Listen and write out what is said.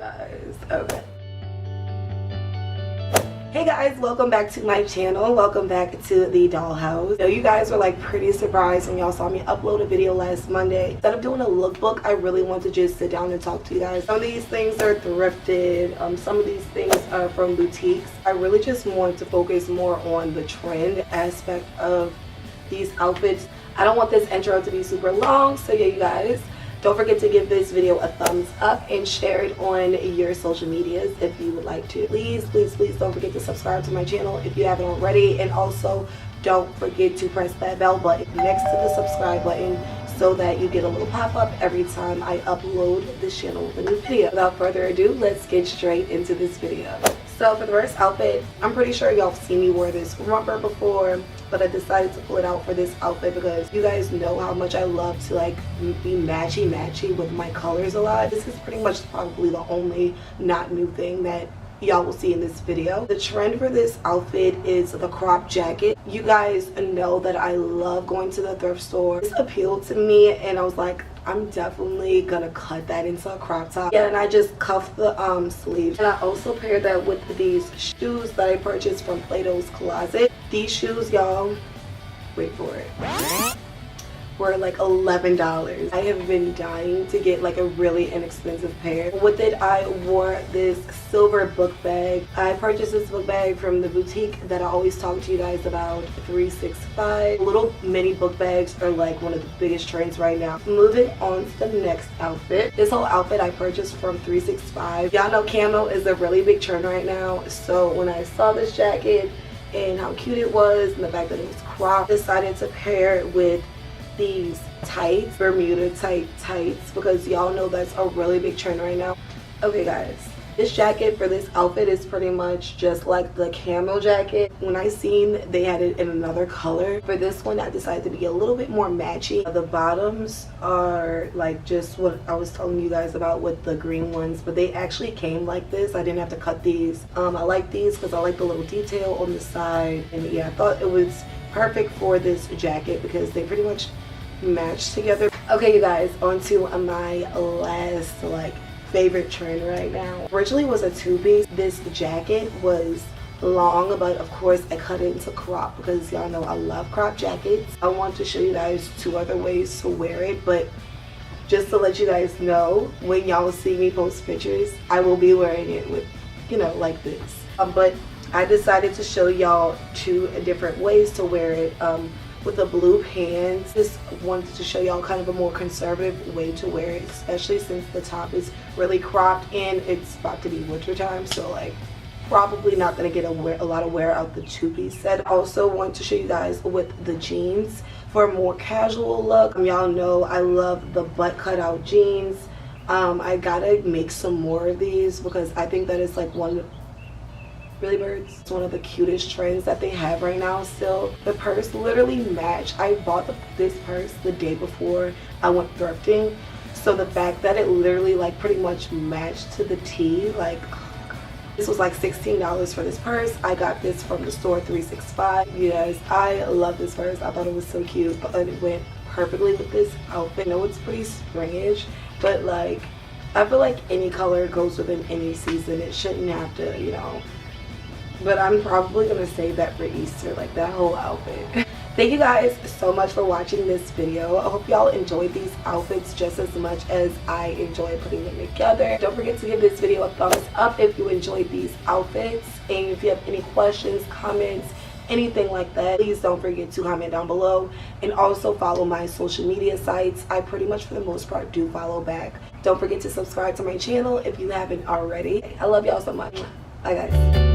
guys. Okay. Hey guys, welcome back to my channel. Welcome back to the dollhouse. So you guys were like pretty surprised when y'all saw me upload a video last Monday. Instead of doing a lookbook, I really want to just sit down and talk to you guys. Some of these things are thrifted. Some of these things are from boutiques. I really just want to focus more on the trend aspect of these outfits. I don't want this intro to be super long, so yeah, you guys, don't forget to give this video a thumbs up and share it on your social medias if you would like to. Please, please, please don't forget to subscribe to my channel if you haven't already, and also don't forget to press that bell button next to the subscribe button so that you get a little pop-up every time I upload this channel with a new video. Without further ado, let's get straight into this video. So for the first outfit, I'm pretty sure y'all have seen me wear this romper before, but I decided to pull it out for this outfit because you guys know how much I love to like be matchy with my colors a lot. This is pretty much probably the only not new thing that y'all will see in this video. The trend for this outfit is the crop jacket. You guys know that I love going to the thrift store. This appealed to me and I was like, I'm definitely gonna cut that into a crop top. Yeah, and I just cuffed the sleeves. And I also paired that with these shoes that I purchased from Plato's Closet. These shoes, y'all, wait for it, were like $11. I have been dying to get like a really inexpensive pair. With it, I wore this silver book bag. I purchased this book bag from the boutique that I always talk to you guys about, 365. Little mini book bags are like one of the biggest trends right now. Moving on to the next outfit. This whole outfit I purchased from 365. Y'all know camo is a really big trend right now. So when I saw this jacket and how cute it was and the fact that it was cropped, I decided to pair it with these tights, Bermuda type tights, because y'all know that's a really big trend right now. Okay guys, this jacket for this outfit is pretty much just like the camo jacket. When I seen they had it in another color, for this one I decided to be a little bit more matchy. The bottoms are like just what I was telling you guys about with the green ones, but they actually came like this. I didn't have to cut these. I like these because I like the little detail on the side, and yeah, I thought it was perfect for this jacket because they pretty much match together. Okay you guys, on to my last like favorite trend right now. Originally was a two-piece. This jacket was long, but of course I cut it into crop because y'all know I love crop jackets. I want to show you guys two other ways to wear it, but just to let you guys know, when y'all see me post pictures, I will be wearing it with, you know, like this. But I decided to show y'all two different ways to wear it. With the blue pants, just wanted to show y'all kind of a more conservative way to wear it, especially since the top is really cropped and it's about to be winter time, so like probably not gonna get a lot of wear out the two-piece set. I also want to show you guys with the jeans for a more casual look. Y'all know I love the butt cutout jeans. I gotta make some more of these because I think that it's like one Really Birds. It's one of the cutest trends that they have right now still. The purse literally matched. I bought this purse the day before I went thrifting. So the fact that it literally like pretty much matched to the T, like this was like $16 for this purse. I got this from the store 365. Yes, I love this purse. I thought it was so cute, but it went perfectly with this outfit. I know it's pretty springish, but like I feel like any color goes within any season. It shouldn't have to, you know. But I'm probably gonna save that for Easter, like that whole outfit. Thank you guys so much for watching this video. I hope y'all enjoyed these outfits just as much as I enjoyed putting them together. Don't forget to give this video a thumbs up if you enjoyed these outfits. And if you have any questions, comments, anything like that, please don't forget to comment down below. And also follow my social media sites. I pretty much for the most part do follow back. Don't forget to subscribe to my channel if you haven't already. I love y'all so much. Bye guys.